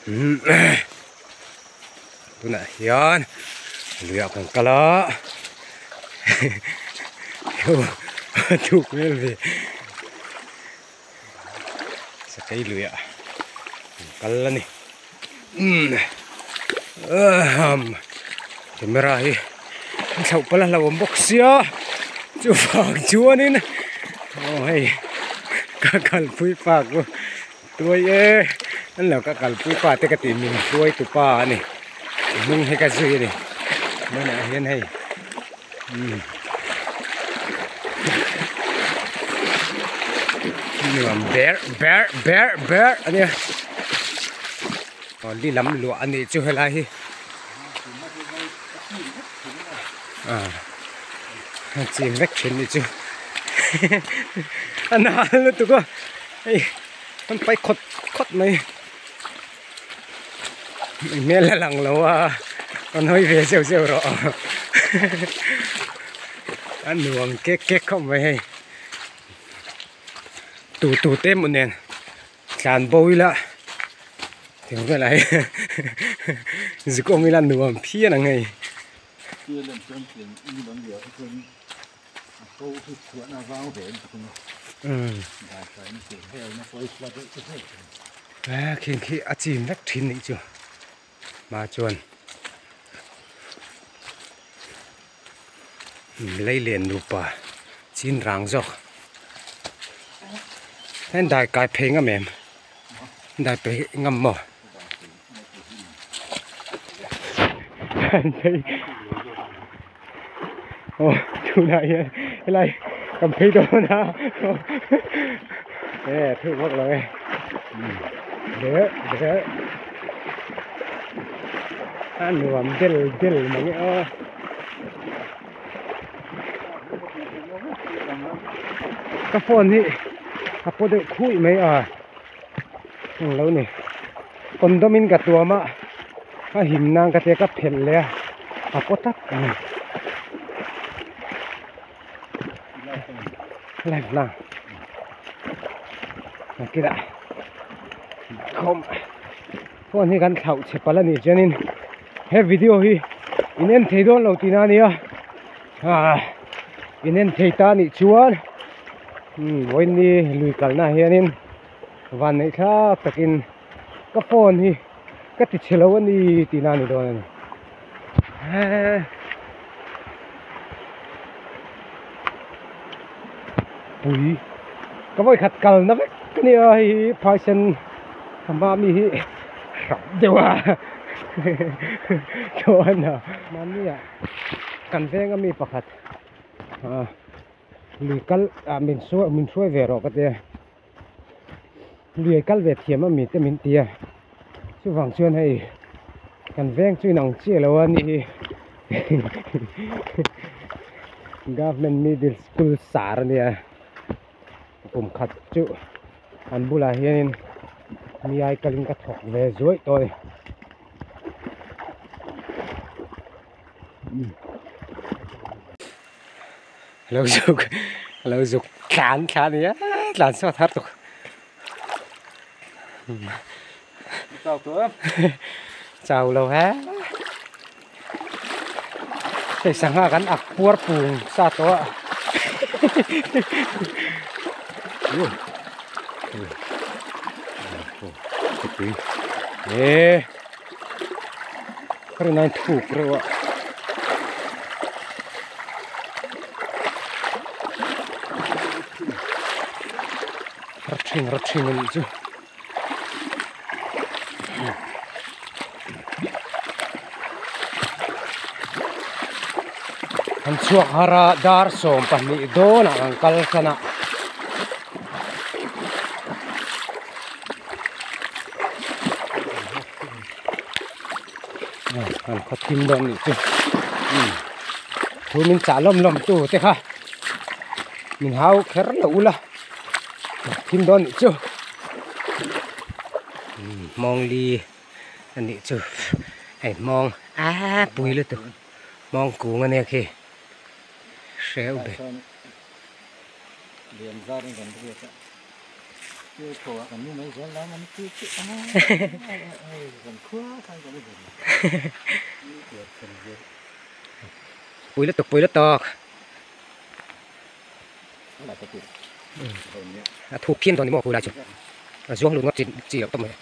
tu nãy hiền luyện bằng cá lá chụp lên về sẽ cái luyện cá lá này camera hi sau pala la boxia chu phang chuan in ôi ka kal pui pa ko tuai e an la ka kal pui pa te ka ti min tuai tu pa ni mung he ka zui ni mana hian hei nuam bear ani còn đi lắm lụa anh ấy chưa hay lại hi chìm vách trên đi chứ anh nào luôn tụi con anh phải khót này mẹ là lằng lâu à con hơi về xèo rồi anh nuông kết không vậy tủ tem một nền tràn bôi lại thì không phải là dù có mấy lần nuông phía là ngày khi chìm vách trên này chưa mà chuồn lấy liền nụ bà chín ràng rồi thế đại cái phê ngâm em đại phê ngâm mỏ ô chú này cái này cầm phê đó na nè thử mất rồi đỡ ăn nuông dil mà nghe cái phone thì cái phone được khui mấy lâu này còn đó mình cả tua mà cái hình năng cái cái phèn lẹ cái phone tắt lại nào cái đã không phone thì gắn thầu chụp vào này cho nên hết video hi in thấy đó lâu tin anh in thấy ta nị chuan với ni lùi cả na hiền in và này khác takin cái phone hi cái tít lâu anh đi tin anh đó này ui cái voi khát cào nó vậy cái này hi fashion thằng ba mi hi sập đều cho anh à mami à cần về cái mi bạc hạt lùi cal mình xuôi về rồi cái gì lùi cal về thiềm mà mình tia chú vàng chuyên hay cần về chú nòng chia lâu anh đi government middle school sar nè cùng khát chú anh bu là hiền mi ai kalin ka thok về rồi tôi lâu dục khán nhé làm sao thắt được chào cửa chào lâu hả thì sáng ha gắn ạc buốt bùn xa to ê cái này thuộc rồi ạ Racing ini tu. Hancuak hara dar som pahmi do nak angkal sana. Anh có tim đông này chứ. Thôi mình trả lom tu thế ha. Mình hao khэр lẩu là. Tim đông này chứ. Mong đi anh này chứ. Hãy mong bùi lên tu. Mong cú anh này kì. Xéo bề. chưa thua còn như mấy giờ đó mình chưa chịu còn khứa thay cái gì bùi lết tục bùi lết to thuộc thiên toàn thì mọi người lại chụp xuống luôn ngót chỉ được tôm này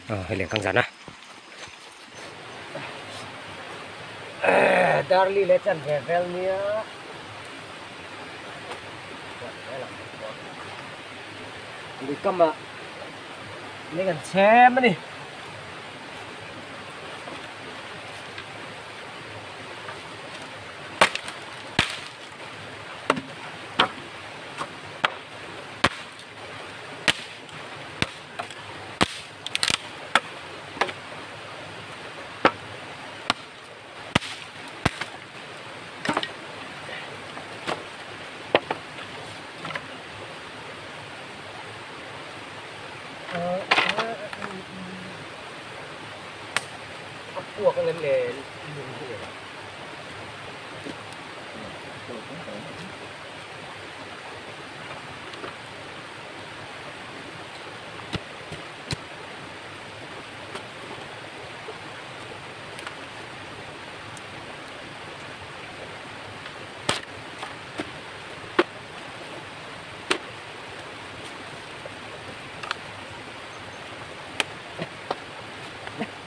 hay liền căng rắn à Darli lấy chân về vel nia đi cầm à lấy gần xe mà đi cuộc lên để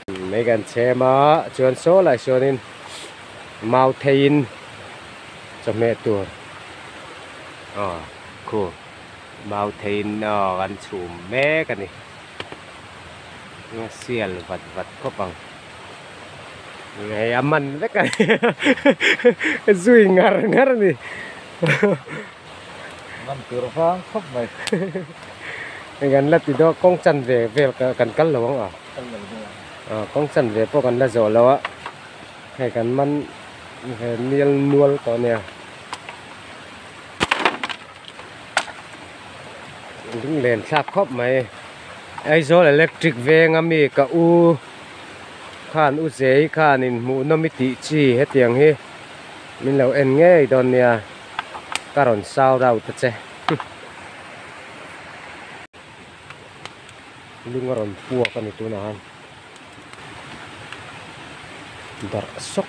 mấy gần xe mà chuyển số lại cho nên mau thêm cho mẹ tuổi cool mau thêm ăn chùm mẹ cái này nghe xiên vật vật có bằng ngày aman đấy cái duy ngar ngar này ăn từ phang khóc mày gần là từ đó con chân về cần cắt lỗ không à con chân về po cần là giỏ lỗ á hay cần man hay niel nuol to nè đứng lên sạp khóc mày ai gió electric về ngắm mi cả u khan u dễ khan in mu nó mi tị chi hết tiếng hi mình lâu en nghe đòn nè karon sao rau thật chứ lưng karon pua kan itu nahan dar sok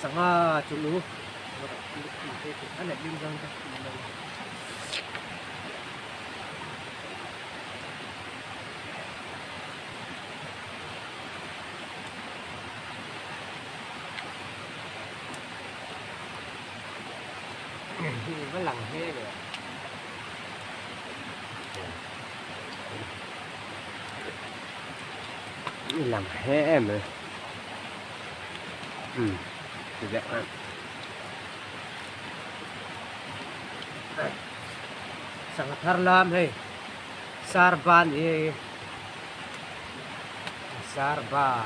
sanga chulu ana din gang nó lằng he rồi làm he em rồi đẹp lắm sangat harlam hey sarban ye sarba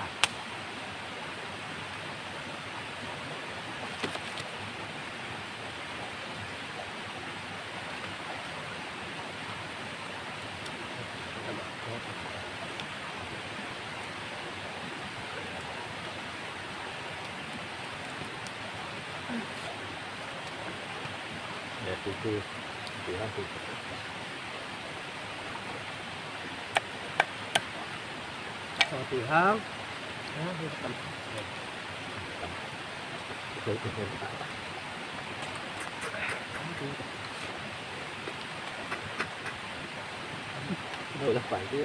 từ hang từ từ hang rồi là phải chứ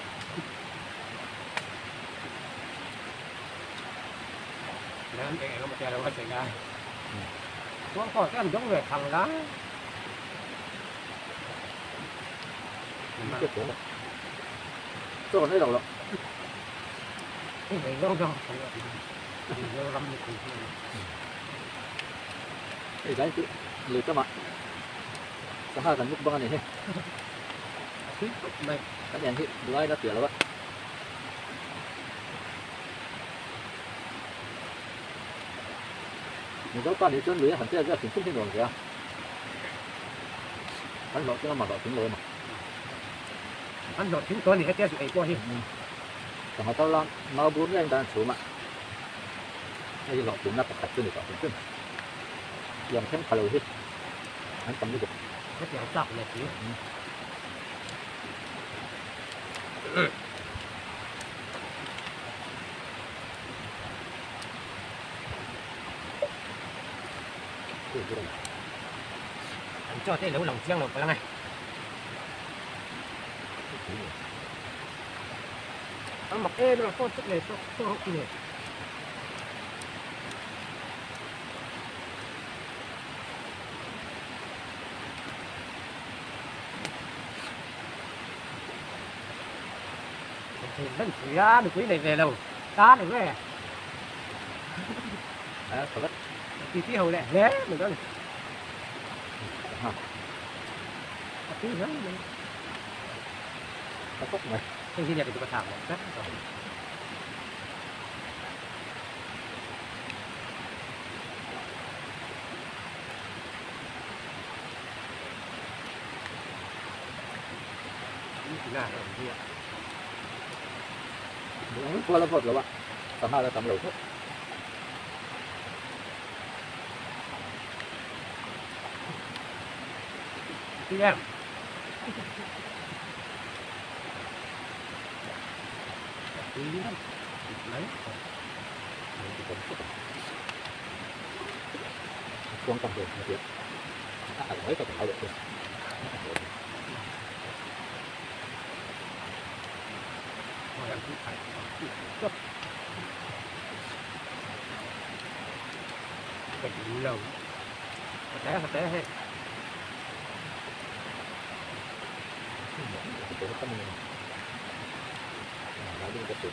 nên để nó mà chơi đâu có xảy ra có khỏi cái anh giống về thằng đó tôi còn thấy đầu lắm lâu rồi cái đấy chứ lười các bạn sao hai cần lúc bao này này các đèn hiện lái đã tỉa rồi bạn mình đâu toàn đi chân lưới hẳn chưa raถึง không thiên đường kìa Anh lọt chứ mà lọt trứngเลยmà. Anh lọt trứng con thì hết treo sự ấy qua đi. Còn mà tao lo nó bốn cái anh ta số mà. Hay lọt trứng nó tập trứng được lọt trứng. Dòng thêm khá lâu hết. Anh cầm đi được. Rất là sọc này chứ. Anh cho thế lẩu lòng chiang rồi phải không này? Anh mặc ê rồi con chút này to hốc này. Thì vẫn chỉ ra được quý này về đâu cá được về. À, thật đấy. Tí hầu này lé mình đó này. Tí nữa mình. Nó khóc này. Cái gì này thì tôi thảm này rất rồi. Cái là ở kia. Đúng qua lớp rồi bạn. Tầm nào là tầm lẩu thôi. Đi em. Đấy. Xuống tầm rồi một tiếng. À, mấy tầm hai được rồi. Cái gì lâu. Té hết. Cái tâm này. Nói đi cái chuyện.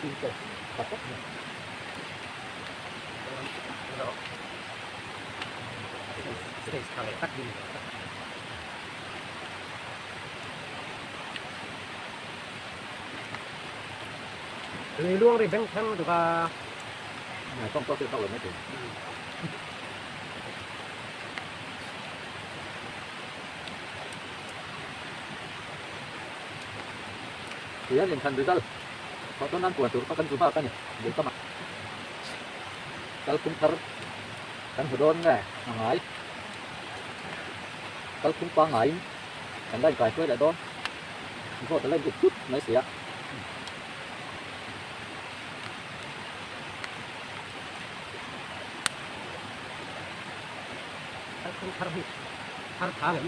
Tin tưởng và tất nhiên. Cái này tắt đi. Thì luôn đi bên thân được à. Không có sự tao là mấy chuyện. Thì mình thành được đâu. Có tôi ăn của tôi có cần giúp bao cái nhỉ? Để có mặt. Kalau pun kan hudon nè, ngai. Kalau pun qua ngai, kan đây cài lại đó. Có thể lên một chút mấy xía. Kalau pun har thang ấy.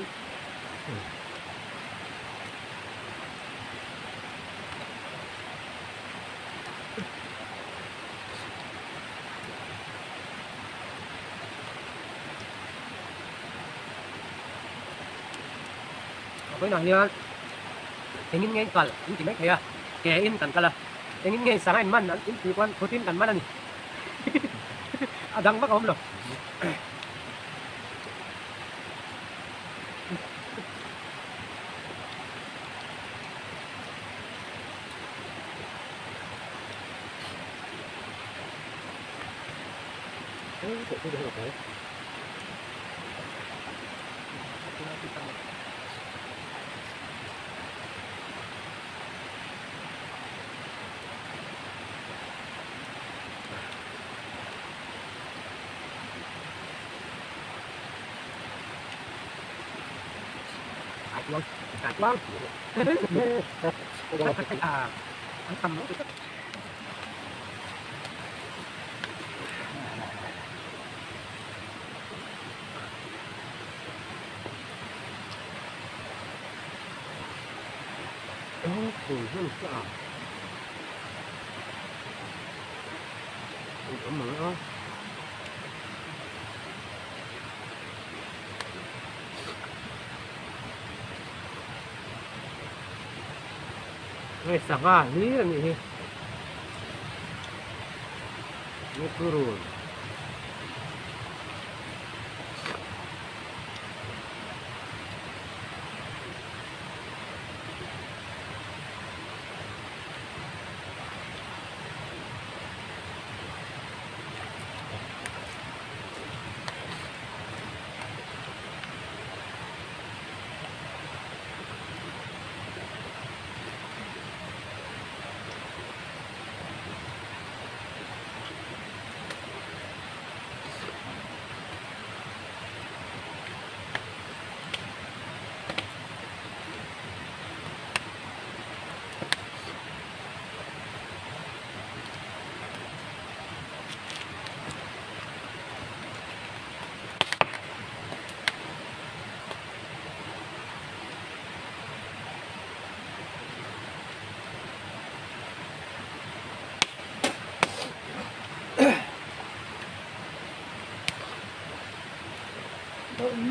Với nói nha, ingin ngay kal, ini mấy kaya, kaya in kan kala, ingin ngay sáng anh man, in chỉ quan protein kan man ani, adang bác om lo. Cạch quang, à, anh cầm nó cái 水很大，我们啊。Sekali ini turun.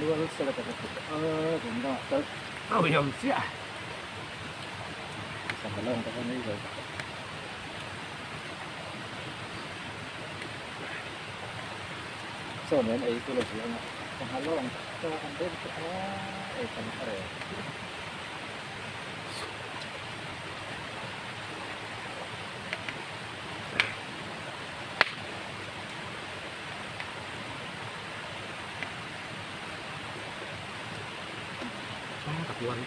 Mưa sẽ là cái cũng đó tới nhầm chứ à? Sao mà lên cái này rồi số này ấy tôi là gì không? Còn hai lon cho anh đến cái ấy phần này tập quân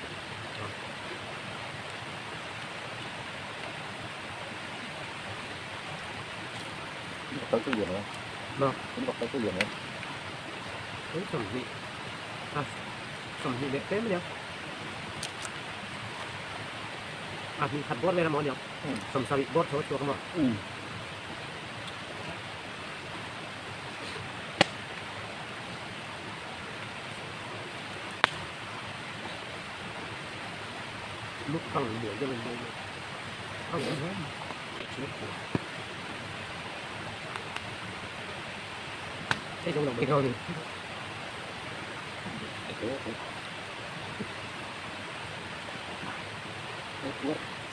tới cái gì nữa? Vâng. Chúng ta tới cái gì nữa? Cái sầm vị đẹp thế mới được. Thì thật bớt lên là món được. Sầm sao bị bớt thôi chưa không ạ? Lúc thằng buổi cho mình đây không có hết cái trong lòng mình thôi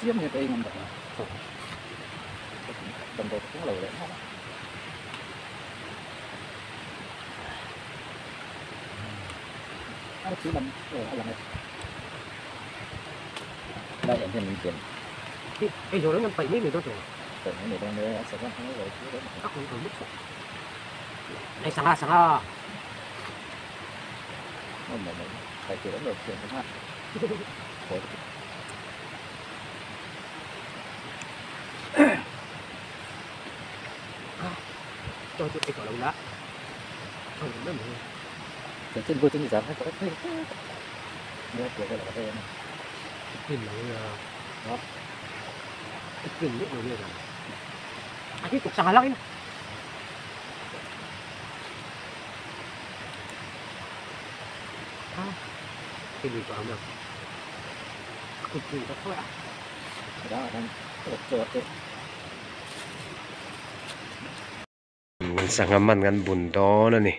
chiếm như đây mình đầm đột cũng lười đấy chỉ làm này đây là mình tiền cái rồi nó nhầm 70 người đó rồi từ những người đang đây sẽ có hai người các con còn mức đây sang ra mình phải chịu được chuyện đúng không? cho tụi cái lồng đá không được nữa cái chân vui chân giảm hay có thế đây của cái là cái này tìm là đó cái tìm nước rồi như là cái cục xà lắc ấy cái gì còn được cục gì đó thôi ạ đó là đang chuột đấyมันสั่งมันกันบุญโตนั่นนี่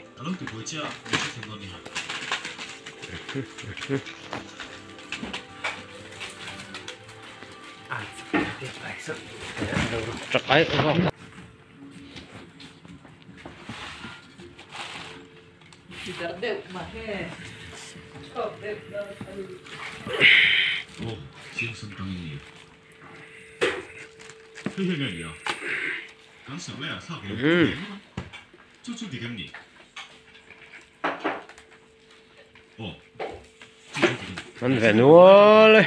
จักไอ้就되겠니?มันเป็นวัวเลย